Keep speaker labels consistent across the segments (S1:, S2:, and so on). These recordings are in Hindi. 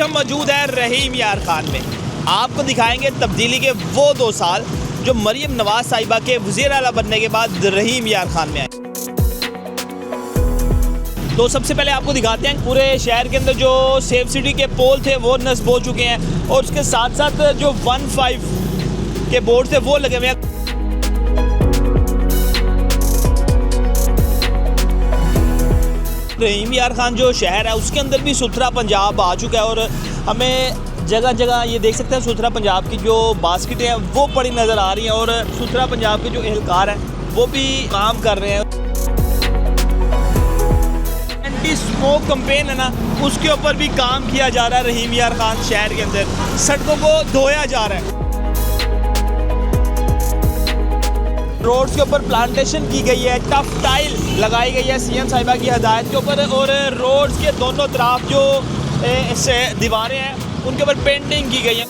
S1: हम मौजूद हैं रहीम यार खान में। आपको दिखाएंगे तब्दीली के वो 2 साल जो मरियम नवाज साहिबा के वज़ीर आला बनने के बाद रहीम यार खान में आए। तो सबसे पहले आपको दिखाते हैं पूरे शहर के अंदर जो सेफ सिटी के पोल थे वो नस्ब हो चुके हैं और उसके साथ साथ जो 15 के बोर्ड थे वो लगे हुए हैं। रहीम यार खान जो शहर है उसके अंदर भी सुथरा पंजाब आ चुका है और हमें जगह जगह ये देख सकते हैं सुथरा पंजाब की जो बास्केटें हैं वो पड़ी नज़र आ रही हैं और सुथरा पंजाब के जो एहलकार हैं वो भी काम कर रहे हैं। एंटी स्मोक कैंपेन है ना, उसके ऊपर भी काम किया जा रहा है रहीम यार खान शहर के अंदर। सड़कों को धोया जा रहा है, रोड्स के ऊपर प्लांटेशन की गई है, टफ टाइल लगाई गई है सीएम साहिबा की हदायत के ऊपर और रोड्स के दोनों तरफ जो दीवारें हैं उनके ऊपर पेंटिंग की गई है।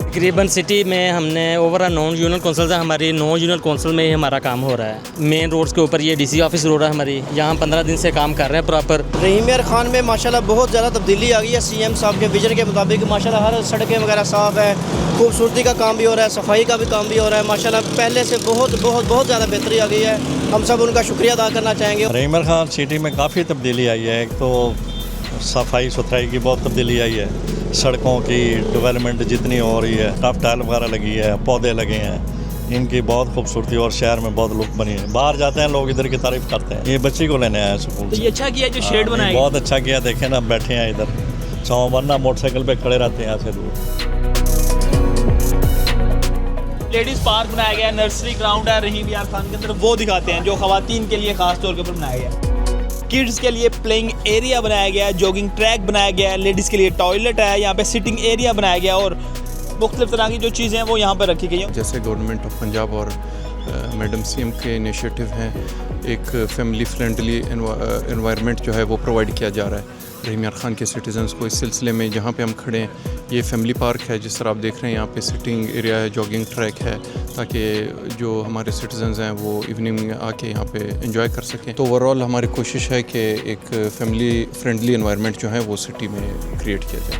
S2: तकरीबन सिटी में हमने ओवरऑल 9 यूनियन कौंसिल है, हमारी 9 यूनियन कौंसिल में ही हमारा काम हो रहा है। मेन रोड्स के ऊपर ये डीसी ऑफिस रोड है हमारी, यहाँ 15 दिन से काम कर रहे हैं प्रॉपर।
S3: रहीम यार खान में माशाल्लाह बहुत ज़्यादा तब्दीली आ गई है। सीएम साहब के विजन के मुताबिक माशाल्लाह हर सड़कें वगैरह साफ़ है, खूबसूरती का काम भी हो रहा है, सफाई का भी काम भी हो रहा है। माशाल्लाह पहले से बहुत बहुत बहुत ज़्यादा बेहतरी आ गई है। हम सब उनका शुक्रिया अदा करना चाहेंगे।
S4: रहीम यार खान सिटी में काफ़ी तब्दीली आई है। एक तो सफाई सुथराई की बहुत तब्दीली आई है, सड़कों की डेवलपमेंट जितनी हो रही है, टफ टाइल वगैरह लगी है, पौधे लगे हैं, इनकी बहुत खूबसूरती और शहर में बहुत लुक बनी है। बाहर जाते हैं लोग इधर की तारीफ करते हैं। ये बच्ची को लेने आया स्कूल
S1: तो ये अच्छा किया जो शेड बनाया,
S4: बहुत अच्छा किया। देखें ना बैठे हैं इधर छाँव, वरना मोटरसाइकिल पे खड़े रहते हैं यहाँ से दूर।
S1: लेडीज़ पार्क बनाया गया, नर्सरी ग्राउंड है रहीम यार खान के अंदर, वो दिखाते हैं जो ख़वातीन के लिए ख़ास तौर के ऊपर बनाया गया है। किड्स के लिए प्लेइंग एरिया बनाया गया है, जॉगिंग ट्रैक बनाया गया है, लेडीज़ के लिए टॉयलेट है, यहाँ पे सिटिंग एरिया बनाया गया और मुख्तलिफ तरह की जो चीज़ें हैं वो यहाँ पर रखी गई हैं।
S5: जैसे गवर्नमेंट ऑफ पंजाब और मैडम सीएम के इनिशिएटिव हैं, एक फैमिली फ्रेंडली एनवायरनमेंट जो है वो प्रोवाइड किया जा रहा है रहीम यार खान के सिटीज़न्स को। इस सिलसिले में जहाँ पे हम खड़े हैं ये फैमिली पार्क है, जिस तरह आप देख रहे हैं यहाँ पे सिटिंग एरिया है, जॉगिंग ट्रैक है, ताकि जो हमारे सिटीज़न्स हैं वो इवनिंग में आके यहाँ पे एंजॉय कर सकें। तो ओवरऑल हमारी कोशिश है कि एक फैमिली फ्रेंडली एनवायरनमेंट जो है वो सिटी में क्रिएट किया जाए।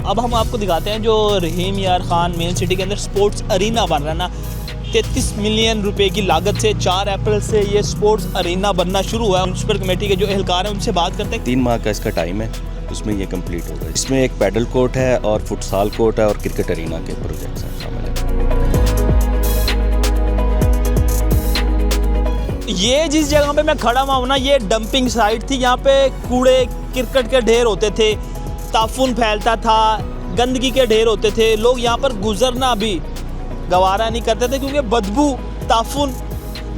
S1: अब हम आपको दिखाते हैं जो रहीम यार खान मेन सिटी के अंदर स्पोर्ट्स अरीना बन रहा है ना, 33 मिलियन रुपए की लागत से 4 अप्रैल से ये स्पोर्ट्स अरीना बनना शुरू हुआ है। म्यूनसिपल कमेटी के जो एहलकार हैं उनसे बात करते हैं।
S6: 3 माह का इसका टाइम है, उसमें ये कंप्लीट होगा। इसमें एक पैडल कोर्ट है और फुटसाल कोर्ट है और क्रिकेट अरीना के प्रोजेक्ट्स हैं शामिल हैं।
S1: ये जिस जगह पे मैं खड़ा हुआ हूँ ना, ये डंपिंग साइट थी। यहाँ पे कूड़े क्रिकेट के ढेर होते थे, ताफुन फैलता था, गंदगी के ढेर होते थे, लोग यहाँ पर गुजरना भी गवारा नहीं करते थे क्योंकि बदबू, ताफुन।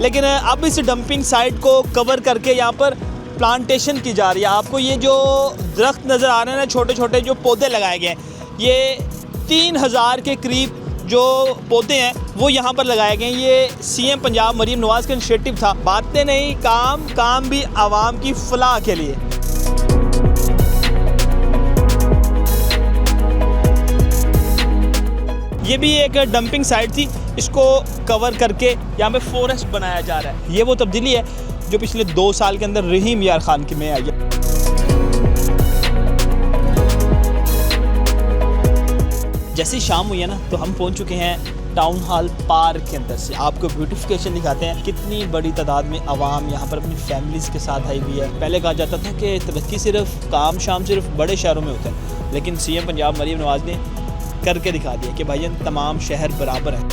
S1: लेकिन अब इस डंपिंग साइट को कवर करके यहाँ पर प्लांटेशन की जा रही है। आपको ये जो दरख्त नज़र आ रहे हैं ना, छोटे छोटे जो पौधे लगाए गए हैं, ये 3000 के करीब जो पौधे हैं वो यहाँ पर लगाए गए हैं। ये सीएम पंजाब मरीम नवाज का इनिशिएटिव था। बातें नहीं, काम भी आवाम की फलाह के लिए। ये भी एक डंपिंग साइट थी, इसको कवर करके यहाँ पे फॉरेस्ट बनाया जा रहा है। ये वो तब्दीली है जो पिछले 2 साल के अंदर रहीम यार खान की में आई है। जैसे शाम हुई है ना तो हम पहुँच चुके हैं टाउन हॉल पार्क के अंदर से। आपको ब्यूटिफिकेशन दिखाते हैं, कितनी बड़ी तादाद में आवाम यहाँ पर अपनी फैमिलीज़ के साथ आई हुई है। पहले कहा जाता था कि तरक्की सिर्फ काम शाम सिर्फ बड़े शहरों में होता है, लेकिन सीएम पंजाब मरीम नवाज ने करके दिखा दिया कि भाईजान तमाम शहर बराबर हैं।